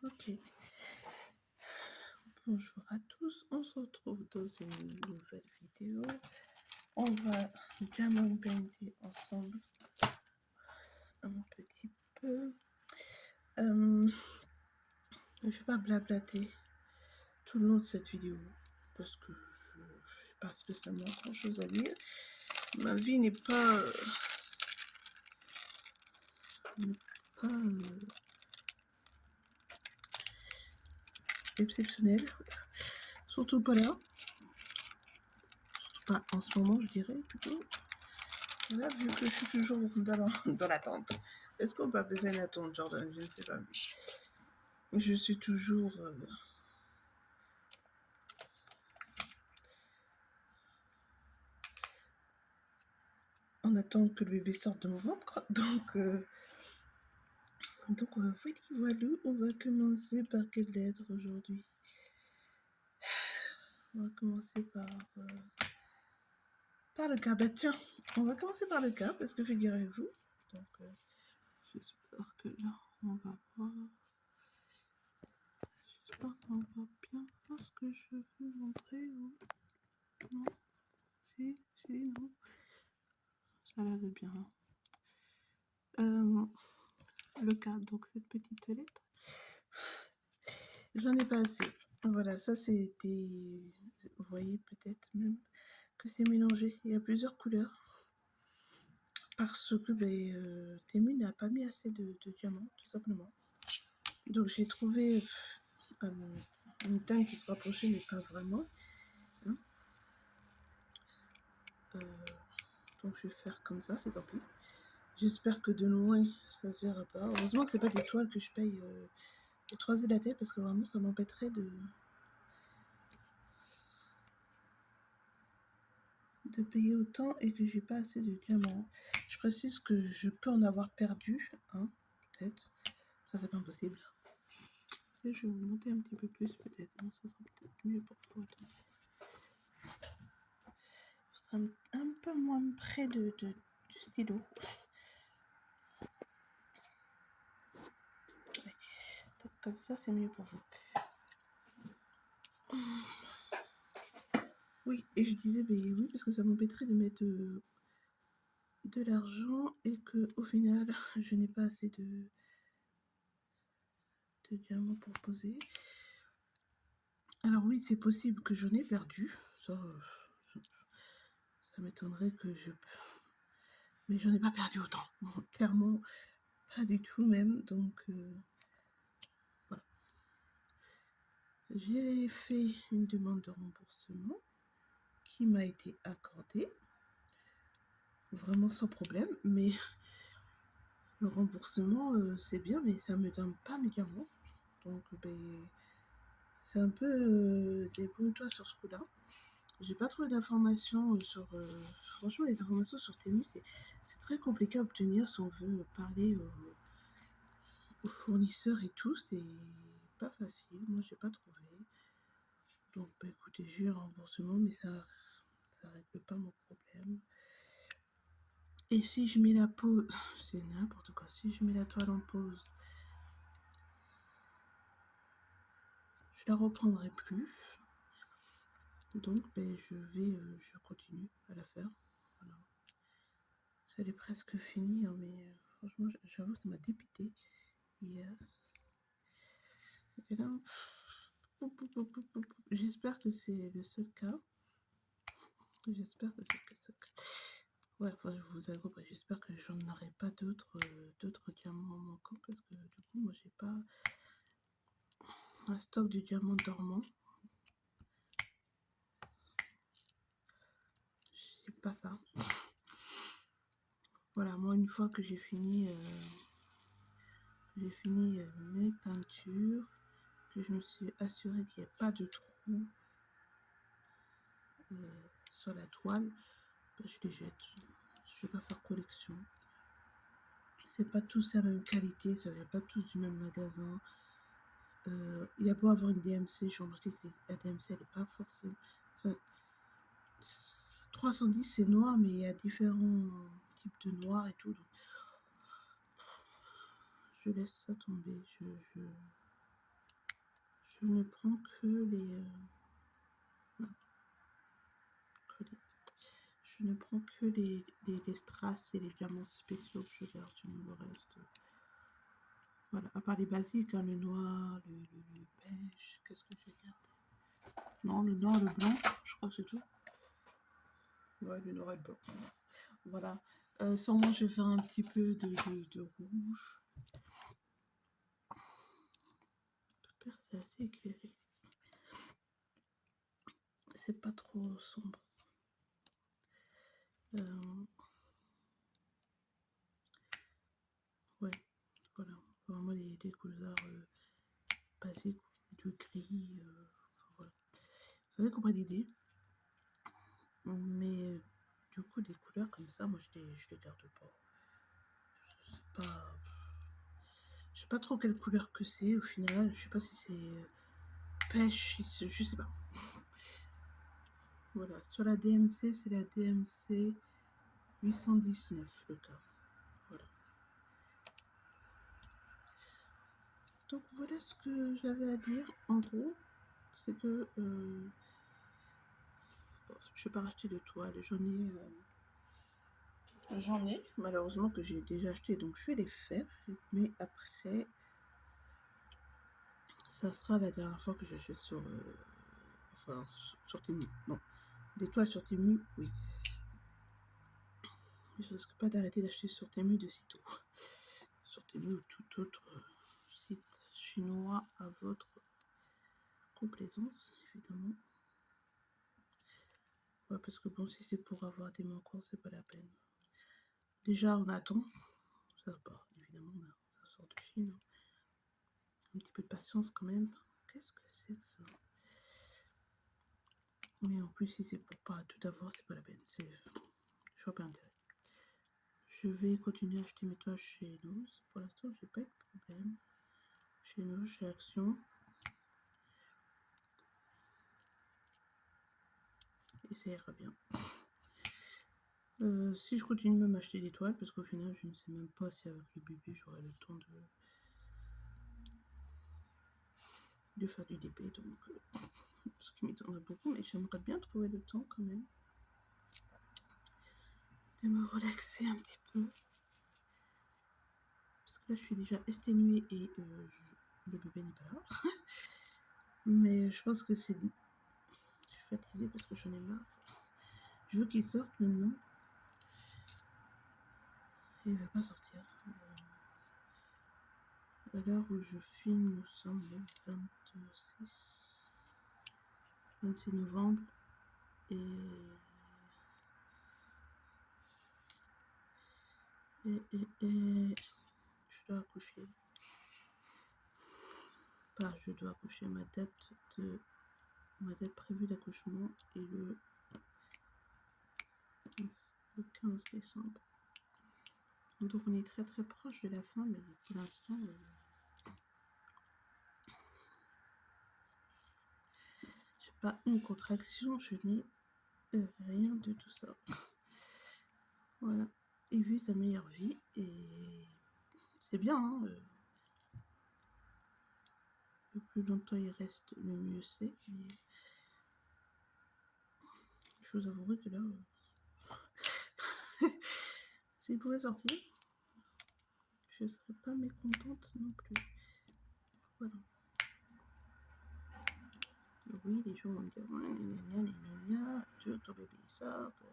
Ok. Bonjour à tous, on se retrouve dans une nouvelle vidéo. On va diamant bander ensemble un petit peu. Je vais pas blablater tout le long de cette vidéo parce que je n'ai pas spécialement grand chose à dire. Ma vie n'est pas, exceptionnelle, surtout pas là, surtout pas en ce moment, je dirais plutôt. Là, vu que je suis toujours dans l'attente. Est-ce qu'on peut appeler ça une attente, Jordan? Je ne sais pas. Mais je suis toujours en attente que le bébé sorte de mon ventre. Donc voilà, on va commencer par quelle lettre aujourd'hui? On va commencer par le K. Bah tiens, on va commencer par le K parce que figurez-vous. Donc j'espère que là, on va voir. J'espère qu'on va bien voir ce que je veux montrer. Non, si, non. Ça a l'air de bien. Le K, donc cette petite lettre. J'en ai pas assez. Voilà, ça c'est des... Vous voyez peut-être même que c'est mélangé. Il y a plusieurs couleurs. Parce que Temu n'a pas mis assez de diamants, tout simplement. Donc j'ai trouvé une teinte qui se rapprochait, mais pas vraiment. Hein. Donc je vais faire comme ça, c'est tant pis. J'espère que de loin, ça se verra pas. Heureusement que c'est pas des toiles que je paye les 3 de la tête, parce que vraiment ça m'embêterait de payer autant et que j'ai pas assez de diamants. Je précise que je peux en avoir perdu, hein, peut-être. Ça, c'est pas impossible. Et je vais monter un petit peu plus, peut-être. Non, ça sera peut-être mieux pour vous. Je serai un peu moins près du stylo. Ouais. Donc, comme ça, c'est mieux pour vous. Oui, et je disais, oui, parce que ça m'embêterait de mettre de l'argent et que au final, je n'ai pas assez de diamants pour poser. Alors oui, c'est possible que j'en ai perdu. Ça m'étonnerait que je... Mais j'en ai pas perdu autant. Clairement, pas du tout même. Donc, voilà. J'ai fait une demande de remboursement qui m'a été accordée. Vraiment sans problème. Mais le remboursement, c'est bien, mais ça me donne pas mes diamants. Donc, c'est un peu débrouille-toi sur ce coup-là. J'ai pas trouvé d'informations sur... franchement, les informations sur Temu, c'est très compliqué à obtenir si on veut parler aux fournisseurs et tout. C'est pas facile. Moi, j'ai pas trouvé. Donc, écoutez, j'ai un remboursement, mais ça règle pas mon problème. Et si je mets la pause... C'est n'importe quoi. Si je mets la toile en pause, je la reprendrai plus. Donc, je continue à la faire. Voilà. Elle est presque finie, hein, mais franchement, j'avoue, ça m'a dépité hier. Et là, j'espère que c'est le seul cas. J'espère que c'est le seul cas. Ouais, enfin, je vous ai compris. J'espère que j'en aurai pas d'autres diamants manquants parce que du coup, moi, j'ai pas un stock de diamants dormants. J'ai pas ça. Voilà, moi, une fois que j'ai fini mes peintures, que je me suis assurée qu'il n'y ait pas de trou sur la toile, je les jette. Je vais pas faire collection. C'est pas tous la même qualité, ça vient pas tous du même magasin. Il y a beau avoir une DMC, j'ai remarqué que la DMC elle est pas forcément. Enfin, 310 c'est noir, mais il y a différents types de noir et tout. Donc je laisse ça tomber. je ne prends que les... non, je ne prends que les strass et les diamants spéciaux que je garde, sinon le reste... Voilà, à part les basiques, hein, le noir, le beige, qu'est-ce que je garde? Non, le noir, le blanc, je crois que c'est tout. Ouais, le noir et le blanc. Voilà. Sûrement, je vais faire un petit peu de rouge. Le vert, c'est assez éclairé. C'est pas trop sombre. Ouais, voilà. Vraiment des couleurs basiques, du gris. Enfin, voilà. Vous avez compris l'idée. Mais du coup, des couleurs comme ça, moi, je les garde pas. C'est pas... Je sais pas trop quelle couleur que c'est au final. Je sais pas si c'est pêche, je sais pas. Voilà, sur la DMC, c'est la DMC 819 le cas. Voilà. Donc voilà ce que j'avais à dire en gros. C'est que bon, je vais pas racheter de toile. J'en ai malheureusement que j'ai déjà acheté, donc je vais les faire. Mais après, ça sera la dernière fois que j'achète sur enfin sur Temu. Non, des toiles sur Temu, oui. Je risque pas d'arrêter d'acheter sur Temu de sitôt. Sur Temu ou tout autre site chinois à votre complaisance, évidemment. Ouais, parce que bon, si c'est pour avoir des manquants, c'est pas la peine. Déjà, on attend. Ça part, évidemment, là, ça sort de Chine. Un petit peu de patience quand même. Qu'est-ce que c'est que ça? Mais en plus, si c'est pour pas tout avoir, c'est pas la peine. Je vois pas l'intérêt. Je vais continuer à acheter mes toiles chez nous. Pour l'instant, j'ai pas eu de problème. Chez nous, chez Action. Et ça ira bien. Si je continue même à acheter des toiles, parce qu'au final, je ne sais même pas si avec le bébé, j'aurai le temps de faire du DP. Donc, ce qui m'étonnerait beaucoup, mais j'aimerais bien trouver le temps quand même de me relaxer un petit peu. Parce que là, je suis déjà exténuée et le bébé n'est pas là. Mais je pense que c'est... Je suis fatiguée parce que j'en ai marre. Je veux qu'il sorte maintenant. Et il ne veut pas sortir. À l'heure où je filme, nous sommes le 26 novembre. Et je dois accoucher. Enfin, je dois accoucher. Ma date prévue d'accouchement est le 15 décembre. Donc on est très très proche de la fin, mais pour l'instant, j'ai pas une contraction, je n'ai rien de tout ça. Voilà. Il vit sa meilleure vie et c'est bien. Hein, le plus longtemps il reste, le mieux c'est. Mais je vous avouerai que là, s'il pouvait sortir, je serais pas mécontente non plus. Voilà. Oui, les gens vont me dire, je veux que ton bébé sorte.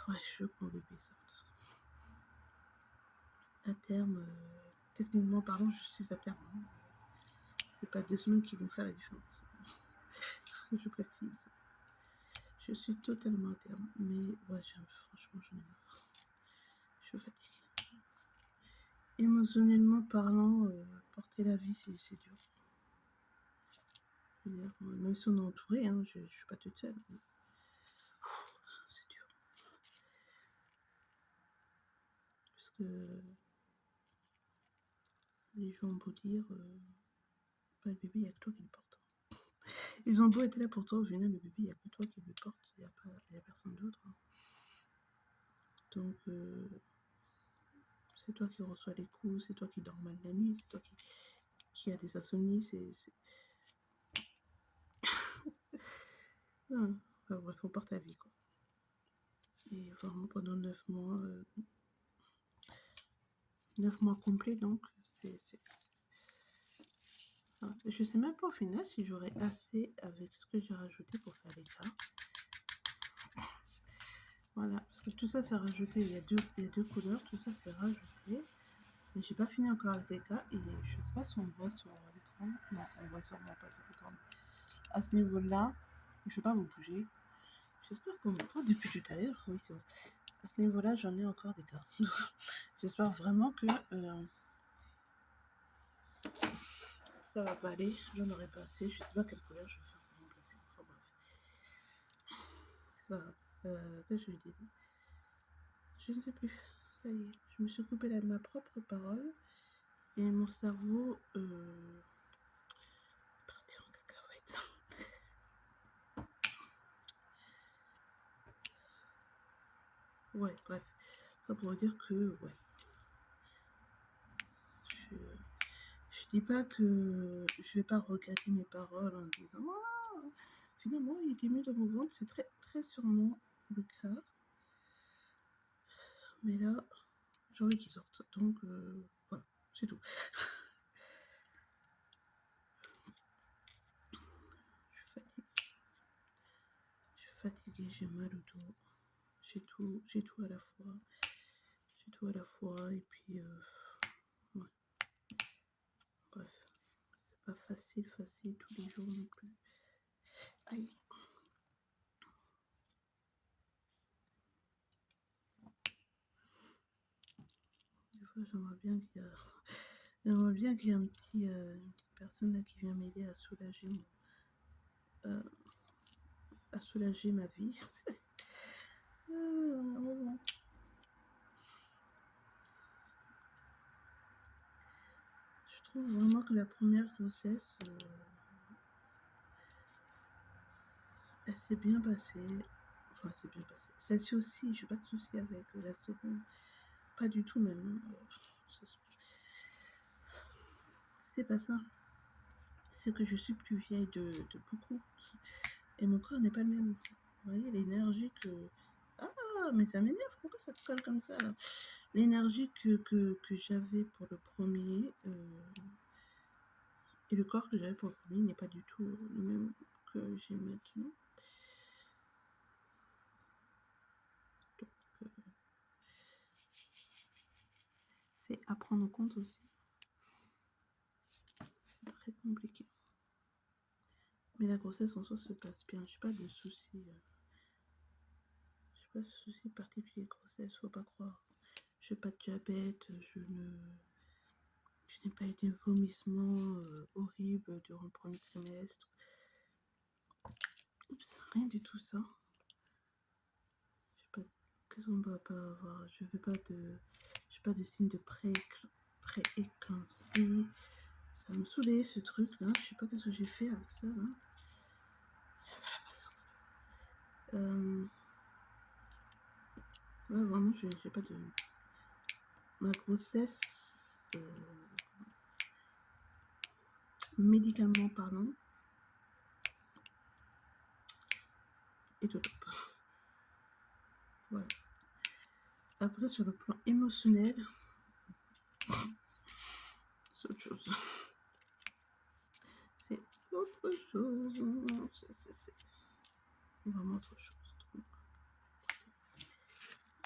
Ouais, je veux que mon bébé sorte. À terme, techniquement parlant, je suis à terme. Hein. C'est pas 2 semaines qui vont faire la différence. Je précise. Je suis totalement à terme. Mais ouais, franchement, j'en ai marre. Je suis fatiguée. Émotionnellement parlant, porter la vie, c'est dur. Je veux dire, même si on est entouré, hein, je suis pas toute seule. Mais... c'est dur. Parce que les gens ont beau dire, bah, le bébé, il n'y a que toi qui le porte. Ils ont beau être là pour toi, au final, le bébé, il n'y a que toi qui le porte. Il n'y a personne d'autre. Hein. Donc, c'est toi qui reçois les coups, c'est toi qui dors mal la nuit, c'est toi qui a des insomnies. Enfin bref, on porte à vie, quoi. Et vraiment pendant 9 mois complets, donc c'est voilà. Je sais même pas au final si j'aurai assez avec ce que j'ai rajouté pour faire les cartes. Voilà, parce que tout ça c'est rajouté, il y a deux couleurs, tout ça c'est rajouté. Mais j'ai pas fini encore avec les cas et je sais pas si on voit sur l'écran. Non, on voit sûrement pas sur l'écran. À ce niveau-là, je vais pas vous bouger. J'espère qu'on voit depuis tout à l'heure. Oui, c'est vrai. À ce niveau-là, j'en ai encore des cas. J'espère vraiment que ça va pas aller. J'en aurai pas assez. Je sais pas quelle couleur je vais faire pour remplacer. Enfin bref. C'est pas grave. Qu'est-ce que je disais? Je ne sais plus. Ça y est. Je me suis coupé ma propre parole. Et mon cerveau parti en cacahuète. Ouais, bref. Ça pour dire que, ouais. Je, je dis pas que je vais pas regretter mes paroles en disant ah, finalement il était mieux de me vendre. C'est très, très sûrement le cas. Mais là, j'ai envie qu'ils sortent. Donc, voilà, c'est tout. Je suis fatiguée, j'ai mal au dos. J'ai tout à la fois. J'ai tout à la fois. Et puis, ouais. Bref, c'est pas facile tous les jours non plus. Aïe. Des fois, j'aimerais bien qu'il y ait une petite personne là qui vient m'aider euh, à soulager ma vie. Je trouve vraiment que la première grossesse, elle s'est bien passée. Enfin, c'est bien passé. Celle-ci aussi, j'ai pas de souci avec la seconde. Pas du tout même. C'est pas ça. C'est que je suis plus vieille de beaucoup. Et mon corps n'est pas le même. Vous voyez, l'énergie que... Ah, mais ça m'énerve. Pourquoi ça te colle comme ça, là? L'énergie que j'avais pour le premier et le corps que j'avais pour le premier n'est pas du tout le même que j'ai maintenant. Donc, c'est à prendre en compte aussi. C'est très compliqué. Mais la grossesse en soi se passe bien. J'ai pas de soucis. J'ai pas de soucis particuliers de grossesse, faut pas croire. J'ai pas de diabète, je n'ai pas eu des vomissements horribles durant le premier trimestre. Oups, rien du tout ça. Qu'est-ce qu'on peut pas avoir? J'ai pas de signe de pré-éclampsie. Ça me saoulait ce truc là. Je sais pas qu'est-ce que j'ai fait avec ça là. J'ai pas la patience. Ouais, vraiment, j'ai pas de. Ma grossesse, médicalement parlant, est au top. Voilà. Après, sur le plan émotionnel, c'est autre chose. C'est autre chose. C'est vraiment autre chose. Donc,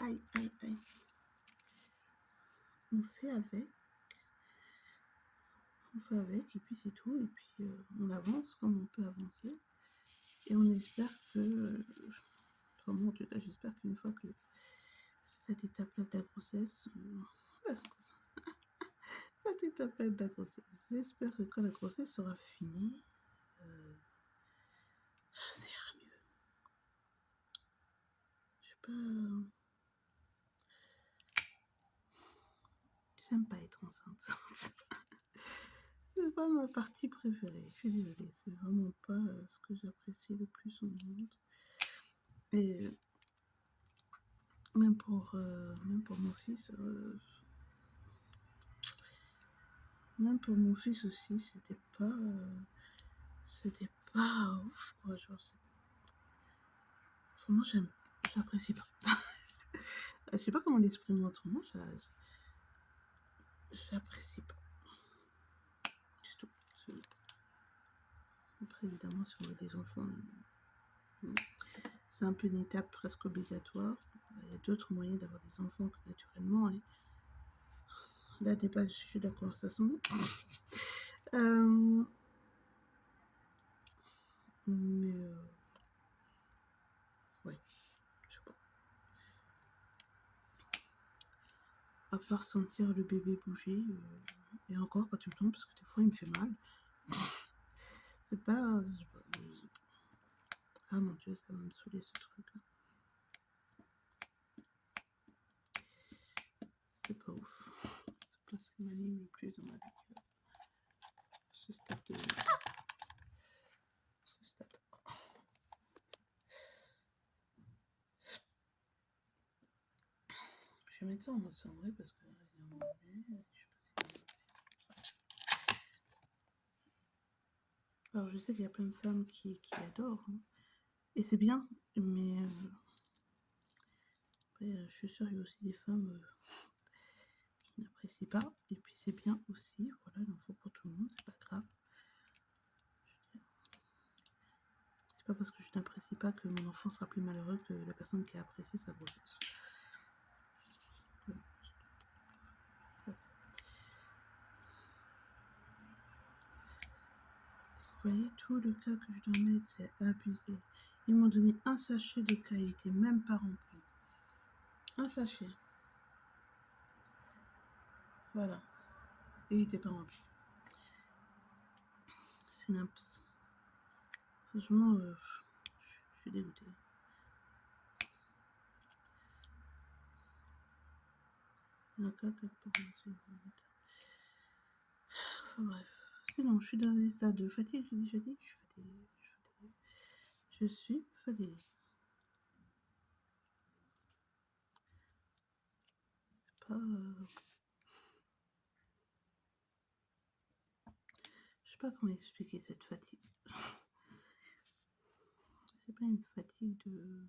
aïe, aïe, aïe. On fait avec. On fait avec, et puis c'est tout. Et puis on avance comme on peut avancer. Et on espère que. Enfin, moi, en tout cas, j'espère qu'une fois que cette étape-là de la grossesse. Cette étape-là de la grossesse. J'espère que quand la grossesse sera finie, ça ira mieux. Je sais pas. J'aime pas être enceinte. C'est pas ma partie préférée. Je suis désolée. C'est vraiment pas ce que j'apprécie le plus au monde. Et même pour mon fils, aussi, c'était pas ouf, quoi. Genre, Franchement, j'apprécie pas. Je sais pas comment l'exprimer autrement, j'apprécie pas. C'est tout. Après, évidemment, si on veut des enfants, c'est un peu une étape presque obligatoire. Il y a d'autres moyens d'avoir des enfants que naturellement. Et là n'est pas le sujet de la conversation. Mais ouais, je sais pas. À part sentir le bébé bouger, et encore pas tout le temps, parce que des fois il me fait mal. C'est pas. Ah mon dieu, ça va me saouler ce truc là. C'est pas ouf. C'est pas ce qui m'anime le plus dans ma vie. Ce stade de. Ce stade. Je vais mettre ça en mode cendré parce que. Alors je sais qu'il y a plein de femmes qui adorent. Hein. Et c'est bien, mais. Après, je suis sûre qu'il y a aussi des femmes qui n'apprécient pas. Et puis c'est bien aussi. Voilà, il en faut pour tout le monde, c'est pas grave. C'est pas parce que je n'apprécie pas que mon enfant sera plus malheureux que la personne qui a apprécié sa grossesse. Vous voyez, tout le cas que je dois mettre, c'est abusé. Ils m'ont donné un sachet de cas, il n'était même pas rempli. Un sachet. Voilà. Et il n'était pas rempli. C'est n'importe. Franchement, je suis dégoûtée. Enfin bref. Sinon, je suis dans un état de fatigue, j'ai déjà dit. Je suis fatiguée. Je suis fatiguée. C'est pas. Je sais pas comment expliquer cette fatigue. C'est pas une fatigue de.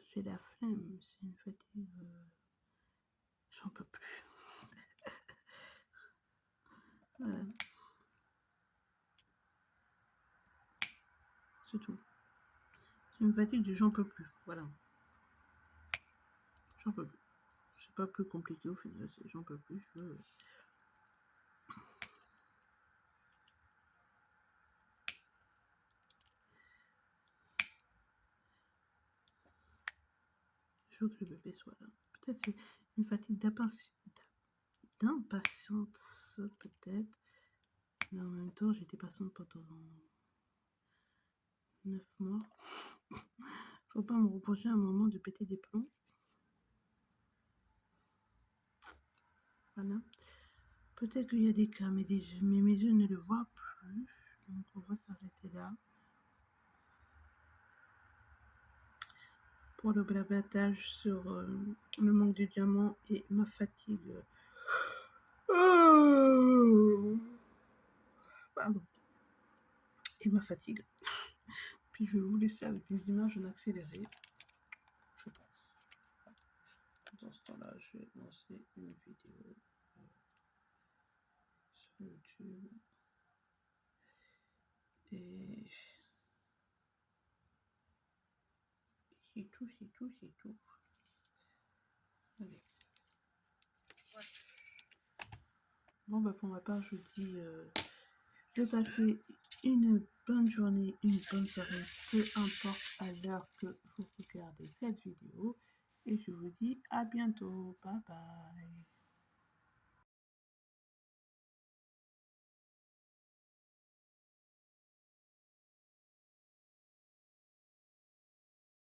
J'ai la flemme, c'est une fatigue. J'en peux plus. Voilà. C'est tout. C'est une fatigue de j'en peux plus. Voilà. J'en peux plus. C'est pas plus compliqué au final, c'est j'en peux plus. Je veux que le bébé soit là. Peut-être c'est une fatigue d'impatience, peut-être. Mais en même temps, j'étais patiente pendant 9 mois. Faut pas me reprocher à un moment de péter des plombs. Voilà. Peut-être qu'il y a des cas, mais mes yeux ne le voient plus. Donc on va s'arrêter là. Pour le blablatage sur le manque de diamants et ma fatigue. Pardon. Et ma fatigue. Puis je vais vous laisser avec des images en accéléré. Je pense. Dans ce temps-là, je vais lancer une vidéo sur YouTube. Et c'est tout, c'est tout, c'est tout. Allez. Bon, bah pour ma part, je dis de passer une bonne journée, une bonne soirée, peu importe à l'heure que vous regardez cette vidéo. Et je vous dis à bientôt. Bye bye.